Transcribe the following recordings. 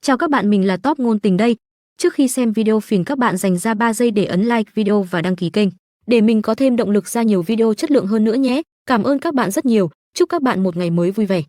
Chào các bạn, mình là Top Ngôn Tình đây. Trước khi xem video phiền các bạn dành ra 3 giây để ấn like video và đăng ký kênh để mình có thêm động lực ra nhiều video chất lượng hơn nữa nhé. Cảm ơn các bạn rất nhiều. Chúc các bạn một ngày mới vui vẻ.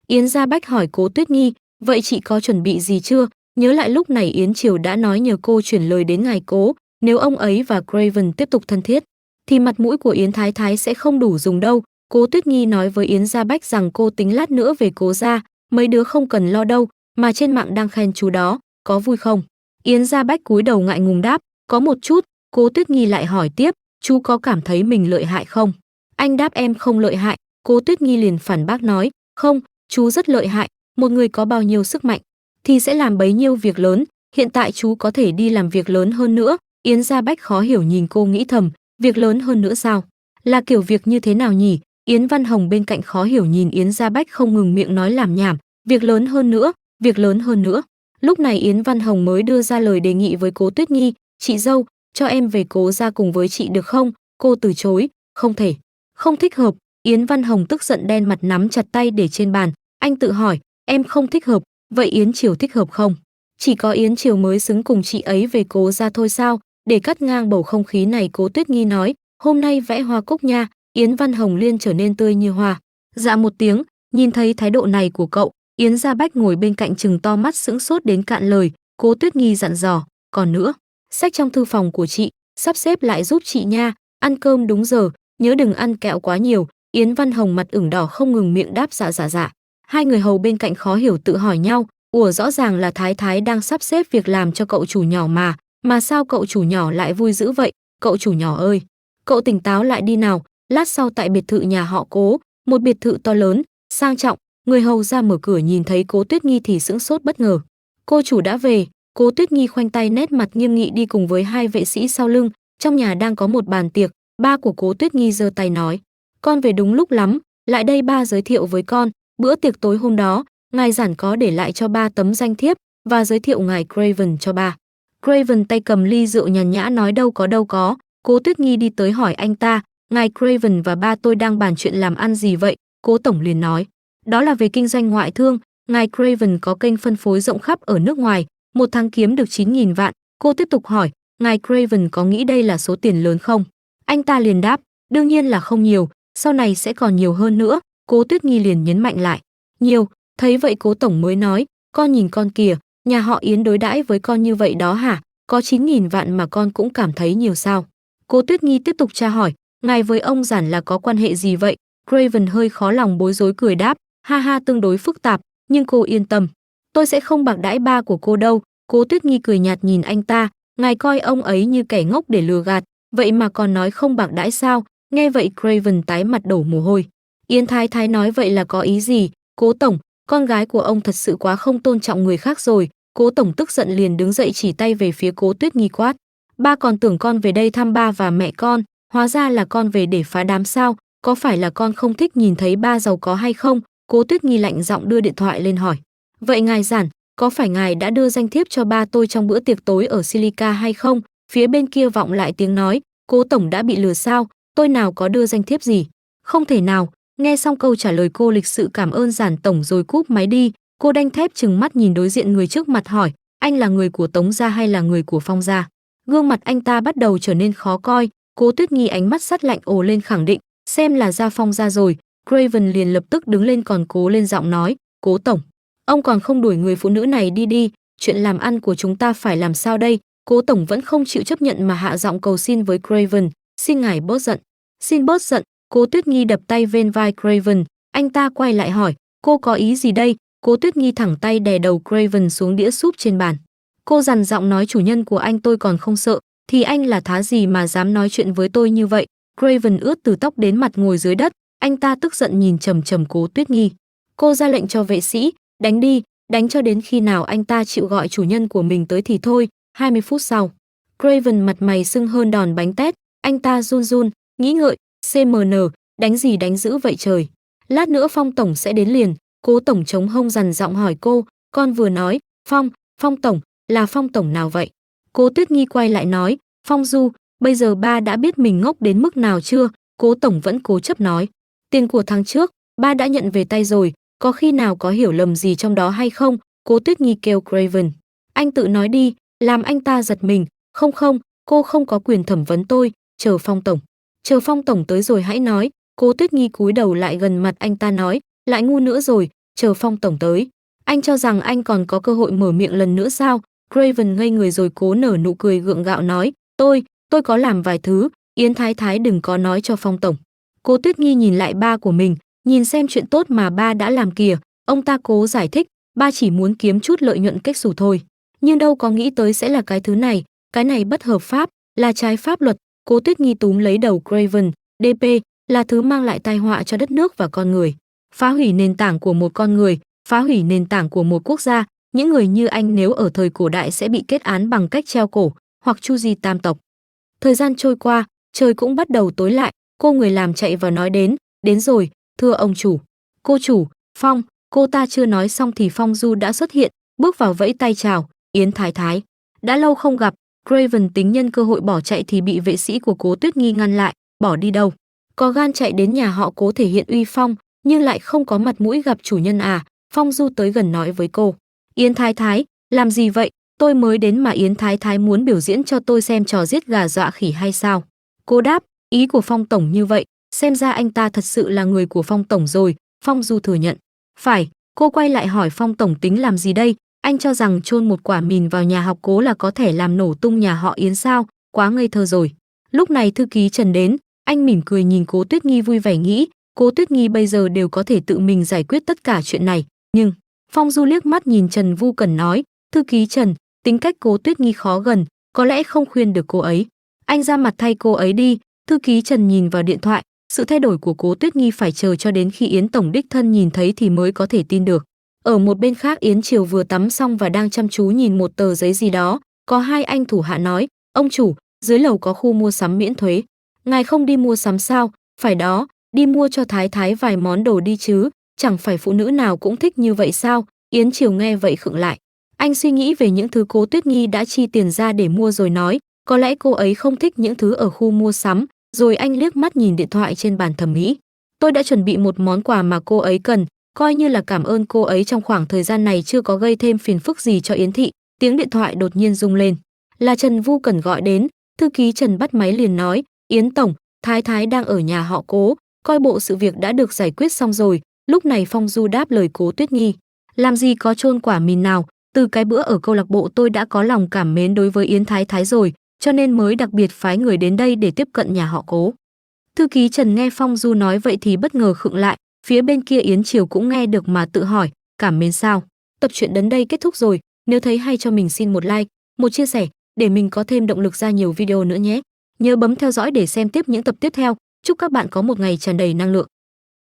Yến Gia Bách hỏi Cố Tuyết Nhi, vậy chị có chuẩn bị gì chưa? Nhớ lại lúc này Yến Triều đã nói nhờ cô chuyển lời đến ngài Cố, nếu ông ấy và Craven tiếp tục thân thiết thì mặt mũi của Yến Thái Thái sẽ không đủ dùng đâu. Cố Tuyết Nhi nói với Yến Gia Bách rằng cô tính lát nữa về Cố gia, mấy đứa không cần lo đâu, mà trên mạng đang khen chú đó, có vui không? Yến Gia Bách cúi đầu ngại ngùng đáp, có một chút. Cố Tuyết Nhi lại hỏi tiếp, chú có cảm thấy mình lợi hại không? Anh đáp em không lợi hại. Cố Tuyết Nhi liền phản bác nói, không, chú rất lợi hại, một người có bao nhiêu sức mạnh thì sẽ làm bấy nhiêu việc lớn, hiện tại chú có thể đi làm việc lớn hơn nữa. Yến Gia Bách khó hiểu nhìn cô nghĩ thầm, việc lớn hơn nữa sao? Là kiểu việc như thế nào nhỉ? Yến Văn Hồng bên cạnh khó hiểu nhìn Yến Gia Bách không ngừng miệng nói làm nhảm, việc lớn hơn nữa, việc lớn hơn nữa. Lúc này Yến Văn Hồng mới đưa ra lời đề nghị với Cố Tuyết Nhi, chị dâu, cho em về Cố gia cùng với chị được không? Cô từ chối, không thể, không thích hợp. Yến Văn Hồng tức giận đen mặt nắm chặt tay để trên bàn, anh tự hỏi, em không thích hợp, vậy Yến Triều thích hợp không? Chỉ có Yến Triều mới xứng cùng chị ấy về Cố gia thôi sao? Để cắt ngang bầu không khí này, Cố Tuyết Nhi nói, hôm nay vẽ hoa cúc nha. Yến Văn Hồng liền trở nên tươi như hoa. Dạ một tiếng. Nhìn thấy thái độ này của cậu, Yến Gia Bách ngồi bên cạnh trừng to mắt sững sốt đến cạn lời. Cố Tuyết Nhi dặn dò, còn nữa, sách trong thư phòng của chị sắp xếp lại giúp chị nha, ăn cơm đúng giờ, nhớ đừng ăn kẹo quá nhiều. Yến Văn Hồng mặt ửng đỏ không ngừng miệng đáp dạ dạ dạ. Hai người hầu bên cạnh khó hiểu tự hỏi nhau, ủa rõ ràng là Thái Thái đang sắp xếp việc làm cho cậu chủ nhỏ mà sao cậu chủ nhỏ lại vui dữ vậy? Cậu chủ nhỏ ơi, cậu tỉnh táo lại đi nào. Lát sau tại biệt thự nhà họ Cố, một biệt thự to lớn, sang trọng, người hầu ra mở cửa nhìn thấy Cố Tuyết Nhi thì sững sốt bất ngờ. Cô chủ đã về. Cố Tuyết Nhi khoanh tay nét mặt nghiêm nghị đi cùng với hai vệ sĩ sau lưng. Trong nhà đang có một bàn tiệc, ba của Cố Tuyết Nhi giơ tay nói, con về đúng lúc lắm, lại đây ba giới thiệu với con, bữa tiệc tối hôm đó, ngài giản có để lại cho ba tấm danh thiếp và giới thiệu ngài Craven cho ba. Craven tay cầm ly rượu nhàn nhã nói đâu có. Cố Tuyết Nhi đi tới hỏi anh ta, ngài Craven và ba tôi đang bàn chuyện làm ăn gì vậy? Cố tổng liền nói, đó là về kinh doanh ngoại thương, ngài Craven có kênh phân phối rộng khắp ở nước ngoài, một tháng kiếm được 9.000 vạn. Cô tiếp tục hỏi, ngài Craven có nghĩ đây là số tiền lớn không? Anh ta liền đáp, đương nhiên là không nhiều, sau này sẽ còn nhiều hơn nữa. Cố Tuyết Nhi liền nhấn mạnh lại, nhiều. Thấy vậy Cố tổng mới nói, con nhìn con kìa, nhà họ Yến đối đãi với con như vậy đó hả? Có 9.000 vạn mà con cũng cảm thấy nhiều sao? Cố Tuyết Nhi tiếp tục tra hỏi, ngài với ông giản là có quan hệ gì vậy? Craven hơi khó lòng bối rối cười đáp, ha ha, tương đối phức tạp, nhưng cô yên tâm, tôi sẽ không bạc đãi ba của cô đâu. Cố Tuyết Nhi cười nhạt nhìn anh ta, ngài coi ông ấy như kẻ ngốc để lừa gạt, vậy mà còn nói không bạc đãi sao? Nghe vậy Craven tái mặt đổ mồ hôi. Yến Thái Thái nói vậy là có ý gì? Cố tổng, con gái của ông thật sự quá không tôn trọng người khác rồi. Cố tổng tức giận liền đứng dậy chỉ tay về phía Cố Tuyết Nhi quát, ba còn tưởng con về đây thăm ba và mẹ con, hóa ra là con về để phá đám sao? Có phải là con không thích nhìn thấy ba giàu có hay không? Cố Tuyết Nhi lạnh giọng đưa điện thoại lên hỏi, vậy ngài giản, có phải ngài đã đưa danh thiếp cho ba tôi trong bữa tiệc tối ở Silica hay không? Phía bên kia vọng lại tiếng nói, Cố tổng đã bị lừa sao? Tôi nào có đưa danh thiếp gì? Không thể nào. Nghe xong câu trả lời cô lịch sự cảm ơn giản tổng rồi cúp máy đi. Cô đanh thép trừng mắt nhìn đối diện người trước mặt hỏi, anh là người của Tống gia hay là người của Phong gia? Gương mặt anh ta bắt đầu trở nên khó coi. Cố Tuyết Nhi ánh mắt sắt lạnh ồ lên khẳng định, xem là gia Phong gia rồi. Craven liền lập tức đứng lên còn cố lên giọng nói, Cố tổng, ông còn không đuổi người phụ nữ này đi, chuyện làm ăn của chúng ta phải làm sao đây? Cố tổng vẫn không chịu chấp nhận mà hạ giọng cầu xin với Craven, xin ngài bớt giận, xin bớt giận. Cố Tuyết Nhi đập tay lên vai Craven, anh ta quay lại hỏi, cô có ý gì đây? Cố Tuyết Nhi thẳng tay đè đầu Craven xuống đĩa súp trên bàn. Cô dằn giọng nói, chủ nhân của anh tôi còn không sợ, thì anh là thá gì mà dám nói chuyện với tôi như vậy? Craven ướt từ tóc đến mặt ngồi dưới đất, anh ta tức giận nhìn chằm chằm Cố Tuyết Nhi. Cô ra lệnh cho vệ sĩ, đánh đi, đánh cho đến khi nào anh ta chịu gọi chủ nhân của mình tới thì thôi. 20 phút sau, Craven mặt mày sưng hơn đòn bánh tét, anh ta run run, nghĩ ngợi, CMN, đánh gì đánh dữ vậy trời. Lát nữa Phong tổng sẽ đến liền. Cố tổng chống hông dằn giọng hỏi cô, con vừa nói, Phong tổng, là Phong tổng nào vậy? Cố Tuyết Nhi quay lại nói, Phong Du, bây giờ ba đã biết mình ngốc đến mức nào chưa? Cố tổng vẫn cố chấp nói, tiền của tháng trước, ba đã nhận về tay rồi, có khi nào có hiểu lầm gì trong đó hay không? Cố Tuyết Nghi kêu Craven. Anh tự nói đi, làm anh ta giật mình. Không không, cô không có quyền thẩm vấn tôi, chờ Phong tổng. Chờ Phong tổng tới rồi hãy nói. Cố Tuyết Nghi cúi đầu lại gần mặt anh ta nói, lại ngu nữa rồi, chờ Phong tổng tới. Anh cho rằng anh còn có cơ hội mở miệng lần nữa sao? Craven ngây người rồi cố nở nụ cười gượng gạo nói, tôi có làm vài thứ, Yến Thái Thái đừng có nói cho Phong tổng. Cố Tuyết Nghi nhìn lại ba của mình, nhìn xem chuyện tốt mà ba đã làm kìa, ông ta cố giải thích, ba chỉ muốn kiếm chút lợi nhuận kết xù thôi. Nhưng đâu có nghĩ tới sẽ là cái thứ này, cái này bất hợp pháp, là trái pháp luật. Cố Tuyết Nghi túm lấy đầu Craven, DP là thứ mang lại tai họa cho đất nước và con người, phá hủy nền tảng của một con người, phá hủy nền tảng của một quốc gia. Những người như anh nếu ở thời cổ đại sẽ bị kết án bằng cách treo cổ hoặc chu di tam tộc. Thời gian trôi qua, trời cũng bắt đầu tối lại, cô người làm chạy vào nói đến rồi, thưa ông chủ. Cô chủ, Phong, cô ta chưa nói xong thì Phong Du đã xuất hiện, bước vào vẫy tay chào, Yến Thái Thái. Đã lâu không gặp, Craven tính nhân cơ hội bỏ chạy thì bị vệ sĩ của Cố Tuyết Nghi ngăn lại, bỏ đi đâu? Có gan chạy đến nhà họ Cố thể hiện uy phong, nhưng lại không có mặt mũi gặp chủ nhân à? Phong Du tới gần nói với cô. Yến Thái Thái, làm gì vậy? Tôi mới đến mà Yến Thái Thái muốn biểu diễn cho tôi xem trò giết gà dọa khỉ hay sao? Cô đáp, ý của Phong tổng như vậy, xem ra anh ta thật sự là người của Phong tổng rồi. Phong Du thừa nhận. Phải, cô quay lại hỏi Phong tổng tính làm gì đây? Anh cho rằng chôn một quả mìn vào nhà học Cố là có thể làm nổ tung nhà họ Yến sao? Quá ngây thơ rồi. Lúc này thư ký Trần đến, anh mỉm cười nhìn Cố Tuyết Nghi vui vẻ nghĩ, Cố Tuyết Nghi bây giờ đều có thể tự mình giải quyết tất cả chuyện này, nhưng Phong Du liếc mắt nhìn Trần Vu Cẩn nói, thư ký Trần, tính cách Cố Tuyết Nghi khó gần, có lẽ không khuyên được cô ấy. Anh ra mặt thay cô ấy đi. Thư ký Trần nhìn vào điện thoại, sự thay đổi của Cố Tuyết Nghi phải chờ cho đến khi Yến tổng đích thân nhìn thấy thì mới có thể tin được. Ở một bên khác Yến Triều vừa tắm xong và đang chăm chú nhìn một tờ giấy gì đó, có hai anh thủ hạ nói, ông chủ, dưới lầu có khu mua sắm miễn thuế. Ngài không đi mua sắm sao? Phải đó, đi mua cho Thái Thái vài món đồ đi chứ, chẳng phải phụ nữ nào cũng thích như vậy sao? Yến Triều nghe vậy khựng lại. Anh suy nghĩ về những thứ Cố Tuyết Nghi đã chi tiền ra để mua rồi nói, có lẽ cô ấy không thích những thứ ở khu mua sắm, rồi anh liếc mắt nhìn điện thoại trên bàn thẩm mỹ. Tôi đã chuẩn bị một món quà mà cô ấy cần, coi như là cảm ơn cô ấy trong khoảng thời gian này chưa có gây thêm phiền phức gì cho Yến thị. Tiếng điện thoại đột nhiên rung lên. Là Trần Vu Cẩn gọi đến, thư ký Trần bắt máy liền nói, Yến tổng, Thái Thái đang ở nhà họ Cố, coi bộ sự việc đã được giải quyết xong rồi. Lúc này Phong Du đáp lời Cố Tuyết Nghi, làm gì có chôn quả mìn nào, từ cái bữa ở câu lạc bộ tôi đã có lòng cảm mến đối với Yến Thái Thái rồi, cho nên mới đặc biệt phái người đến đây để tiếp cận nhà họ Cố. Thư ký Trần nghe Phong Du nói vậy thì bất ngờ khựng lại, phía bên kia Yến Triều cũng nghe được mà tự hỏi, cảm mến sao? Tập truyện đến đây kết thúc rồi, nếu thấy hay cho mình xin một like, một chia sẻ để mình có thêm động lực ra nhiều video nữa nhé. Nhớ bấm theo dõi để xem tiếp những tập tiếp theo. Chúc các bạn có một ngày tràn đầy năng lượng.